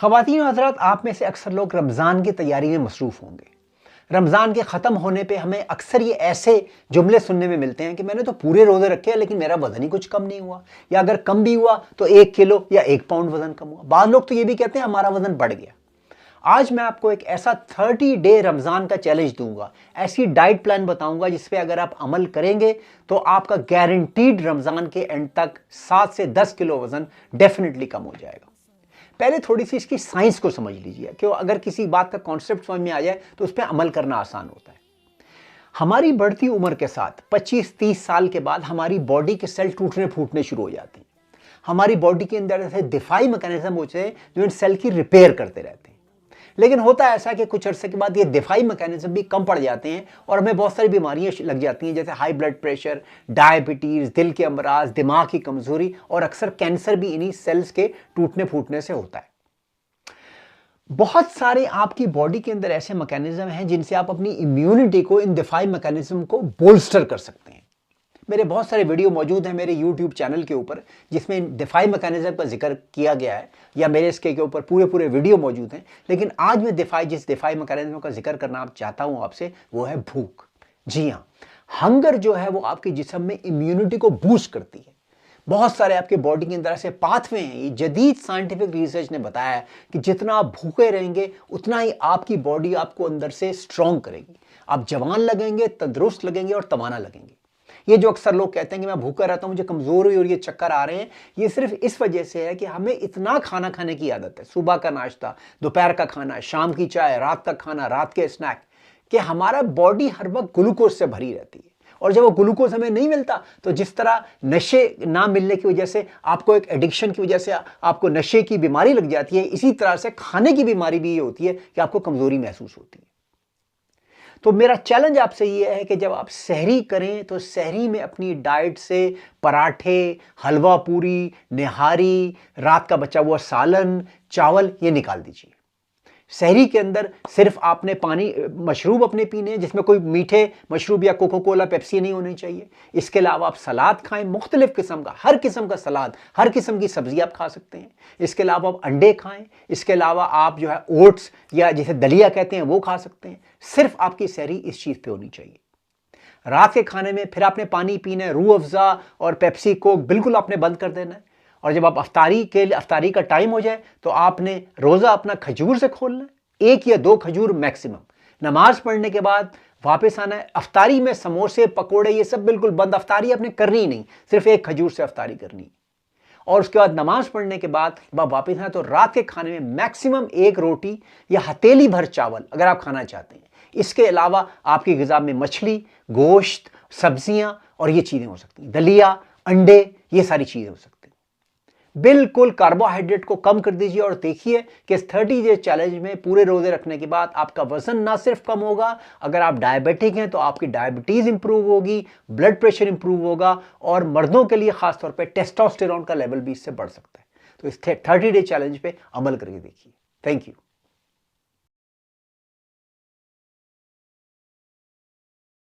ख़वातीन हज़रात, आप में से अक्सर लोग रमज़ान की तैयारी में मसरूफ़ होंगे। रमज़ान के ख़त्म होने पे हमें अक्सर ये ऐसे जुमले सुनने में मिलते हैं कि मैंने तो पूरे रोज़े रखे हैं लेकिन मेरा वज़न ही कुछ कम नहीं हुआ, या अगर कम भी हुआ तो 1 किलो या 1 पाउंड वज़न कम हुआ। बाद लोग तो ये भी कहते हैं हमारा वज़न बढ़ गया। आज मैं आपको एक ऐसा 30 डे रमज़ान का चैलेंज दूंगा, ऐसी डाइट प्लान बताऊंगा जिस पे अगर आप अमल करेंगे तो आपका गारंटीड रमज़ान के एंड तक 7 से 10 किलो वज़न डेफिनेटली कम हो जाएगा। पहले थोड़ी सी इसकी साइंस को समझ लीजिए कि अगर किसी बात का कॉन्सेप्ट समझ में आ जाए तो उस पर अमल करना आसान होता है। हमारी बढ़ती उम्र के साथ 25-30 साल के बाद हमारी बॉडी के सेल टूटने फूटने शुरू हो जाते हैं। हमारी बॉडी के अंदर ऐसे दिफाई मैकेनिज्म होते हैं जो इन सेल की रिपेयर करते रहते हैं। लेकिन होता है ऐसा कि कुछ अरसे के बाद ये दिफाई मैकेनिज्म भी कम पड़ जाते हैं और हमें बहुत सारी बीमारियां लग जाती हैं, जैसे हाई ब्लड प्रेशर, डायबिटीज़, दिल के अमराज, दिमाग की कमज़ोरी और अक्सर कैंसर भी इन्हीं सेल्स के टूटने फूटने से होता है। बहुत सारे आपकी बॉडी के अंदर ऐसे मैकेनिज्म हैं जिनसे आप अपनी इम्यूनिटी को, इन दिफाई मैकेनिज्म को बोल्स्टर कर सकते हैं। मेरे बहुत सारे वीडियो मौजूद हैं मेरे YouTube चैनल के ऊपर जिसमें दिफाई मैकेनिज्म का जिक्र किया गया है, या मेरे इसके ऊपर पूरे वीडियो मौजूद हैं। लेकिन आज मैं जिस दिफाई मैकेनिज्म का जिक्र करना चाहता हूं आपसे, वो है भूख। जी हाँ, हंगर जो है वो आपके जिस्म में इम्यूनिटी को बूस्ट करती है। बहुत सारे आपके बॉडी के अंदर ऐसे पाथवे हैं, ये जदीद साइंटिफिक रिसर्च ने बताया है कि जितना आप भूखे रहेंगे उतना ही आपकी बॉडी आपको अंदर से स्ट्रॉन्ग करेगी। आप जवान लगेंगे, तंदुरुस्त लगेंगे और तवाना लगेंगे। ये जो अक्सर लोग कहते हैं कि मैं भूखा रहता हूं, मुझे कमजोरी और ये चक्कर आ रहे हैं, ये सिर्फ इस वजह से है कि हमें इतना खाना खाने की आदत है, सुबह का नाश्ता, दोपहर का खाना, शाम की चाय, रात का खाना, रात के स्नैक, कि हमारा बॉडी हर वक्त ग्लूकोज से भरी रहती है। और जब वो ग्लूकोज हमें नहीं मिलता तो जिस तरह नशे ना मिलने की वजह से आपको एक एडिक्शन की वजह से आपको नशे की बीमारी लग जाती है, इसी तरह से खाने की बीमारी भी ये होती है कि आपको कमजोरी महसूस होती है। तो मेरा चैलेंज आपसे ये है कि जब आप सहरी करें तो सहरी में अपनी डाइट से पराठे, हलवा पूरी, निहारी, रात का बचा हुआ सालन, चावल ये निकाल दीजिए। सहरी के अंदर सिर्फ आपने पानी, मशरूब अपने पीने, जिसमें कोई मीठे मशरूब या कोको कोला, पेप्सी नहीं होनी चाहिए। इसके अलावा आप सलाद खाएं, मुख्तलिफ किस्म का, हर किस्म का सलाद, हर किस्म की सब्जी आप खा सकते हैं। इसके अलावा आप अंडे खाएं। इसके अलावा आप जो है ओट्स या जिसे दलिया कहते हैं वो खा सकते हैं। सिर्फ आपकी सहरी इस चीज़ पे होनी चाहिए। रात के खाने में फिर आपने पानी पीना है, रूह अफ़ज़ा और पेप्सी को बिल्कुल आपने बंद कर देना है। और जब आप अफ्तारी का टाइम हो जाए तो आपने रोज़ा अपना खजूर से खोलना है, 1 या 2 खजूर मैक्सिमम। नमाज पढ़ने के बाद वापस आना है। अफ्तारी में समोसे, पकोड़े ये सब बिल्कुल बंद, अफ्तारी आपने करनी ही नहीं, सिर्फ 1 खजूर से अफ्तारी करनी है। और उसके बाद नमाज पढ़ने के बाद वापस आना, तो रात के खाने में मैक्सिमम 1 रोटी या हथेली भर चावल अगर आप खाना चाहते हैं। इसके अलावा आपकी ग़िज़ा में मछली, गोश्त, सब्जियां और ये चीज़ें हो सकती हैं, दलिया, अंडे, ये सारी चीज़ें हो सकती हैं। बिल्कुल कार्बोहाइड्रेट को कम कर दीजिए और देखिए कि इस 30 डे चैलेंज में पूरे रोजे रखने के बाद आपका वजन ना सिर्फ कम होगा, अगर आप डायबिटिक हैं तो आपकी डायबिटीज इंप्रूव होगी, ब्लड प्रेशर इंप्रूव होगा, और मर्दों के लिए खासतौर पे टेस्टोस्टेरोन का लेवल भी इससे बढ़ सकता है। तो इस 30 डे चैलेंज पे अमल करके देखिए। Thank you.